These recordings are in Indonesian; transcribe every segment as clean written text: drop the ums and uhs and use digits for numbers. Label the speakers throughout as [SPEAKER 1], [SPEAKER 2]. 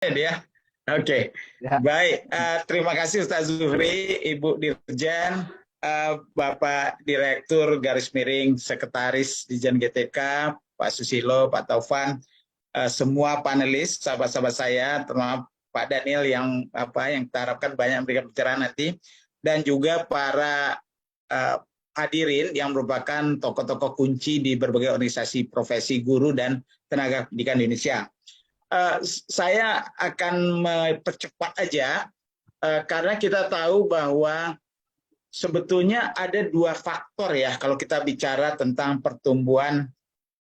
[SPEAKER 1] Ya, oke.
[SPEAKER 2] Ya,
[SPEAKER 1] Baik, terima kasih Ustaz Zuhri, Ibu Dirjen, Bapak Direktur garis miring Sekretaris Dirjen GTK, Pak Susilo, Pak Taufan, semua panelis, sahabat-sahabat saya, terutama Pak Daniel yang kita harapkan banyak memberikan pencerahan nanti, dan juga para hadirin yang merupakan tokoh-tokoh kunci di berbagai organisasi profesi guru dan tenaga pendidikan di Indonesia. Saya akan mempercepat aja karena kita tahu bahwa sebetulnya ada dua faktor ya kalau kita bicara tentang pertumbuhan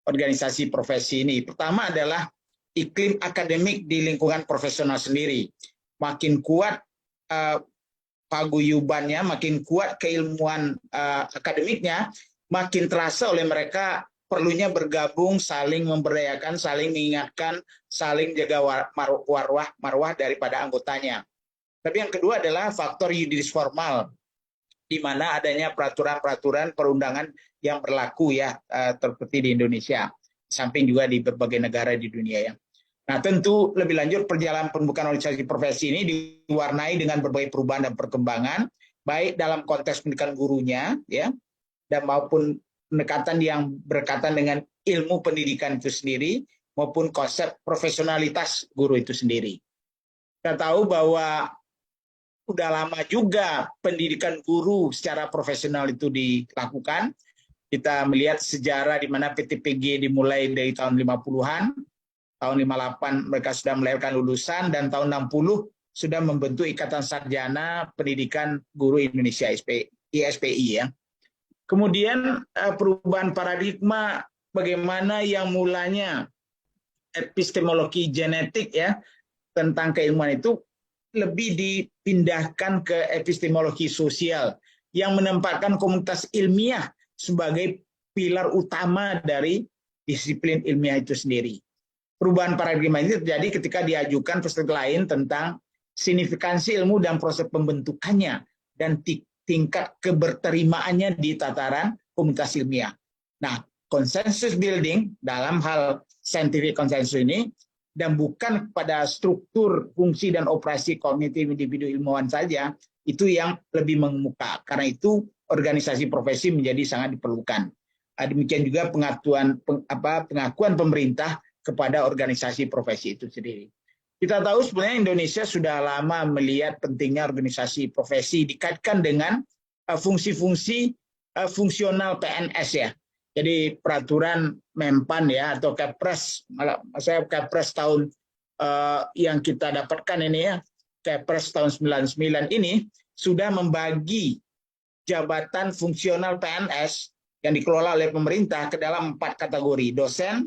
[SPEAKER 1] organisasi profesi ini. Pertama adalah iklim akademik di lingkungan profesional sendiri. Makin kuat paguyubannya, makin kuat keilmuan akademiknya, makin terasa oleh mereka perlunya bergabung, saling memberdayakan, saling mengingatkan, saling jaga marwah daripada anggotanya. Tapi yang kedua adalah faktor yuridis formal, di mana adanya peraturan-peraturan perundangan yang berlaku ya, seperti di Indonesia, samping juga di berbagai negara di dunia ya. Nah, tentu lebih lanjut perjalanan pembukaan organisasi profesi ini diwarnai dengan berbagai perubahan dan perkembangan, baik dalam konteks pendidikan gurunya ya, dan maupun pendekatan yang berkaitan dengan ilmu pendidikan itu sendiri maupun konsep profesionalitas guru itu sendiri. Kita tahu bahwa udah lama juga pendidikan guru secara profesional itu dilakukan. Kita melihat sejarah di mana PTPG dimulai dari tahun 50-an, tahun 58 mereka sudah melahirkan lulusan, dan tahun 60 sudah membentuk Ikatan Sarjana Pendidikan Guru Indonesia ISPI ya. Kemudian perubahan paradigma bagaimana yang mulanya epistemologi genetik ya tentang keilmuan itu lebih dipindahkan ke epistemologi sosial yang menempatkan komunitas ilmiah sebagai pilar utama dari disiplin ilmiah itu sendiri. Perubahan paradigma ini terjadi ketika diajukan perspektif lain tentang signifikansi ilmu dan proses pembentukannya dan tingkat keberterimaannya di tataran komunitas ilmiah. Nah, konsensus building dalam hal scientific konsensus ini, dan bukan pada struktur, fungsi, dan operasi kognitif individu ilmuwan saja, itu yang lebih mengemuka. Karena itu organisasi profesi menjadi sangat diperlukan. Demikian juga pengakuan pemerintah kepada organisasi profesi itu sendiri. Kita tahu sebenarnya Indonesia sudah lama melihat pentingnya organisasi profesi dikaitkan dengan fungsi-fungsi fungsional PNS ya. Jadi peraturan Menpan ya atau Kepres, saya Kepres tahun yang kita dapatkan ini ya, Kepres tahun 99 ini sudah membagi jabatan fungsional PNS yang dikelola oleh pemerintah ke dalam 4 kategori: dosen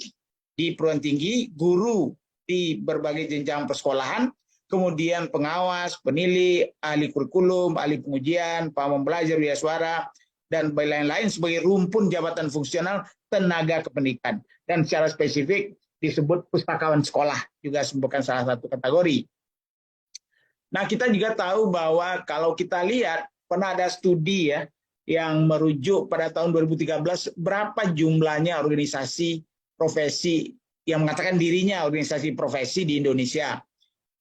[SPEAKER 1] di perguruan tinggi, guru di berbagai jenjang persekolahan, kemudian pengawas, penilai, ahli kurikulum, ahli pengujian, pembelajar biaya suara, dan lain-lain sebagai rumpun jabatan fungsional tenaga kependidikan. Dan secara spesifik disebut pustakawan sekolah, juga merupakan salah satu kategori. Nah, kita juga tahu bahwa kalau kita lihat, pernah ada studi ya, yang merujuk pada tahun 2013, berapa jumlahnya organisasi profesi yang mengatakan dirinya organisasi profesi di Indonesia.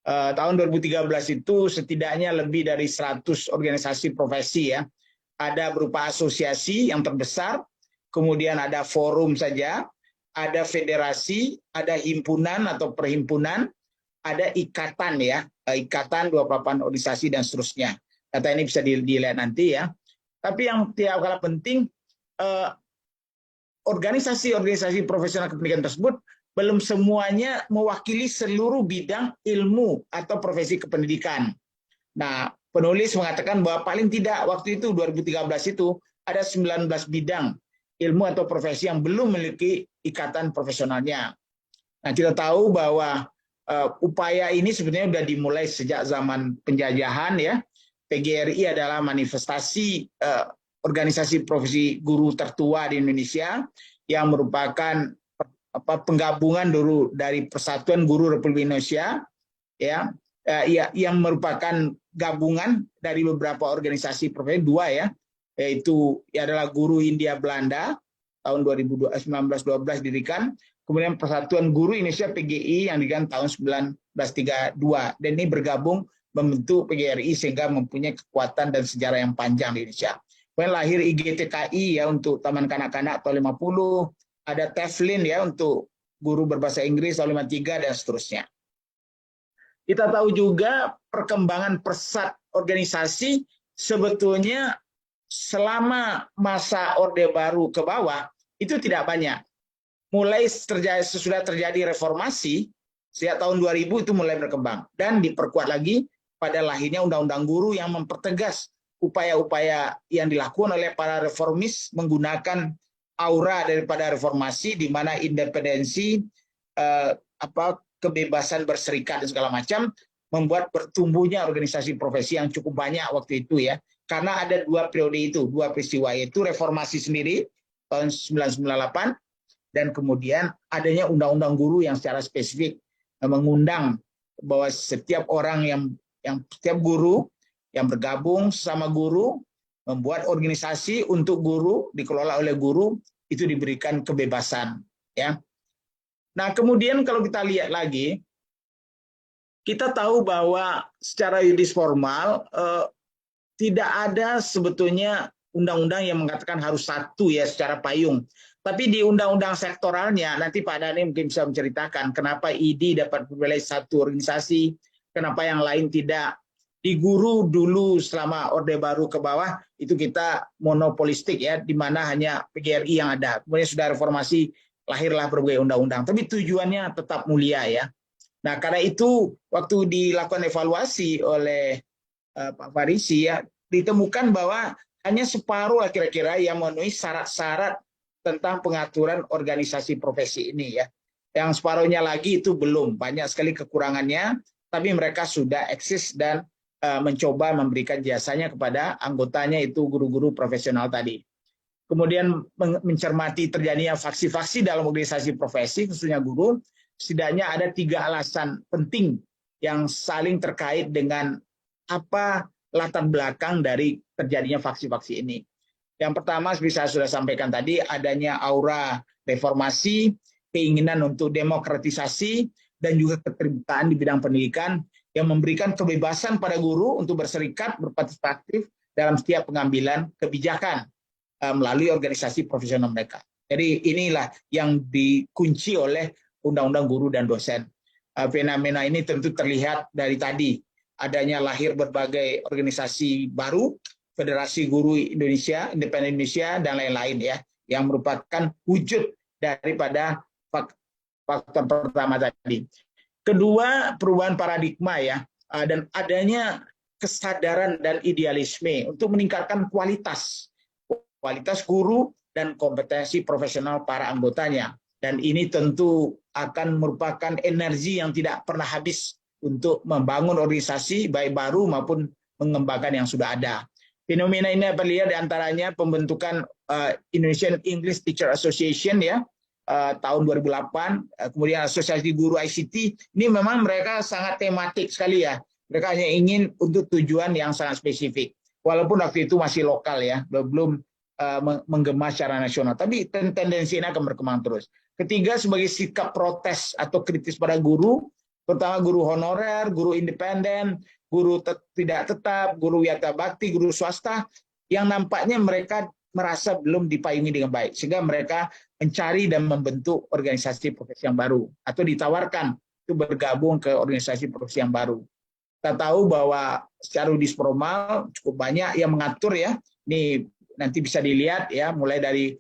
[SPEAKER 1] Tahun 2013 itu setidaknya lebih dari 100 organisasi profesi ya. Ada berupa asosiasi yang terbesar, kemudian ada forum saja, ada federasi, ada himpunan atau perhimpunan, ada ikatan ya, ikatan 28 organisasi dan seterusnya. Data ini bisa dilihat nanti ya. Tapi yang tidak kalah penting, organisasi-organisasi profesional kependidikan tersebut belum semuanya mewakili seluruh bidang ilmu atau profesi kependidikan. Nah, penulis mengatakan bahwa paling tidak waktu itu 2013 itu ada 19 bidang ilmu atau profesi yang belum memiliki ikatan profesionalnya. Nah, kita tahu bahwa upaya ini sebenarnya sudah dimulai sejak zaman penjajahan ya. PGRI adalah manifestasi organisasi profesi guru tertua di Indonesia yang merupakan penggabungan dulu dari Persatuan Guru Republik Indonesia ya, yang merupakan gabungan dari beberapa organisasi profesi, dua ya, yaitu adalah Guru Hindia Belanda tahun 1912 didirikan, kemudian Persatuan Guru Indonesia PGI yang diganti tahun 1932, dan ini bergabung membentuk PGRI sehingga mempunyai kekuatan dan sejarah yang panjang di Indonesia. Kemudian lahir IGTKI ya untuk Taman Kanak-kanak tahun 50, ada TEFLIN ya untuk guru berbahasa Inggris tahun 53 dan seterusnya. Kita tahu juga perkembangan pesat organisasi sebetulnya selama masa Orde Baru ke bawah itu tidak banyak. Mulai sesudah terjadi reformasi, sejak tahun 2000 itu mulai berkembang. Dan diperkuat lagi pada lahirnya Undang-Undang Guru yang mempertegas upaya-upaya yang dilakukan oleh para reformis menggunakan aura daripada reformasi, di mana independensi, kebebasan berserikat dan segala macam, membuat bertumbuhnya organisasi profesi yang cukup banyak waktu itu ya. Karena ada dua periode itu, dua peristiwa, yaitu reformasi sendiri tahun 1998, dan kemudian adanya undang-undang guru yang secara spesifik mengundang bahwa setiap orang yang setiap guru yang bergabung sama guru membuat organisasi untuk guru dikelola oleh guru itu diberikan kebebasan ya. Nah, kemudian kalau kita lihat lagi, kita tahu bahwa secara yuridis formal tidak ada sebetulnya undang-undang yang mengatakan harus satu ya secara payung. Tapi di undang-undang sektoralnya, nanti Pak Dhani mungkin bisa menceritakan kenapa ID dapat berwilayah satu organisasi, kenapa yang lain tidak. Di guru dulu selama Orde Baru ke bawah, itu kita monopolistik ya, di mana hanya PGRI yang ada. Kemudian sudah reformasi, lahirlah berbagai undang-undang. Tapi tujuannya tetap mulia ya. Nah, karena itu waktu dilakukan evaluasi oleh Pak Farisi ya, ditemukan bahwa hanya separuh kira-kira yang memenuhi syarat-syarat tentang pengaturan organisasi profesi ini ya. Yang separuhnya lagi itu belum, banyak sekali kekurangannya, tapi mereka sudah eksis dan mencoba memberikan jasanya kepada anggotanya, itu guru-guru profesional tadi. Kemudian mencermati terjadinya faksi-faksi dalam organisasi profesi, khususnya guru, setidaknya ada 3 alasan penting yang saling terkait dengan apa latar belakang dari terjadinya faksi-faksi ini. Yang pertama, seperti saya sudah sampaikan tadi, adanya aura reformasi, keinginan untuk demokratisasi, dan juga keterbukaan di bidang pendidikan yang memberikan kebebasan pada guru untuk berserikat, berpartisipatif dalam setiap pengambilan kebijakan melalui organisasi profesional mereka. Jadi inilah yang dikunci oleh Undang-Undang Guru dan Dosen. Fenomena ini tentu terlihat dari tadi, adanya lahir berbagai organisasi baru, Federasi Guru Indonesia, Independen Indonesia, dan lain-lain ya, yang merupakan wujud daripada faktor pertama tadi. Kedua, perubahan paradigma ya, dan adanya kesadaran dan idealisme untuk meningkatkan kualitas guru dan kompetensi profesional para anggotanya. Dan ini tentu akan merupakan energi yang tidak pernah habis untuk membangun organisasi baik baru maupun mengembangkan yang sudah ada. Fenomena ini dapat dilihat diantaranya pembentukan Indonesian English Teacher Association ya, tahun 2008, kemudian Asosiasi Guru ICT. Ini memang mereka sangat tematik sekali ya. Mereka hanya ingin untuk tujuan yang sangat spesifik. Walaupun waktu itu masih lokal ya, belum menggema secara nasional. Tapi tendensi ini akan berkembang terus. Ketiga, sebagai sikap protes atau kritis pada guru, terutama guru honorer, guru independen, guru tidak tetap, guru wiyata bakti, guru swasta, yang nampaknya mereka merasa belum dipayungi dengan baik, sehingga mereka mencari dan membentuk organisasi profesi yang baru, atau ditawarkan itu bergabung ke organisasi profesi yang baru. Kita tahu bahwa secara yuridis formal cukup banyak yang mengatur ya, ini nanti bisa dilihat ya, mulai dari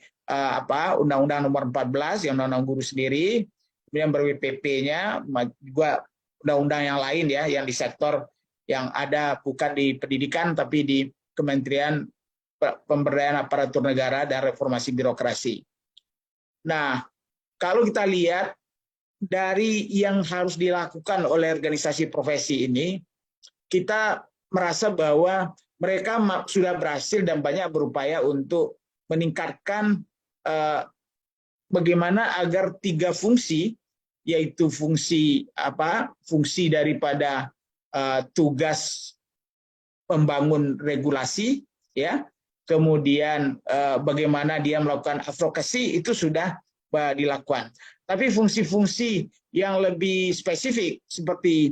[SPEAKER 1] Undang-Undang Nomor 14 yang Undang-Undang Guru sendiri, kemudian ber-WPP-nya, juga undang-undang yang lain ya, yang di sektor yang ada bukan di pendidikan tapi di Kementerian Pemberdayaan Aparatur Negara dan Reformasi Birokrasi. Nah, kalau kita lihat dari yang harus dilakukan oleh organisasi profesi ini, kita merasa bahwa mereka sudah berhasil dan banyak berupaya untuk meningkatkan bagaimana agar 3 fungsi, yaitu fungsi daripada tugas membangun regulasi ya, kemudian bagaimana dia melakukan advokasi, itu sudah dilakukan. tapi fungsi-fungsi yang lebih spesifik seperti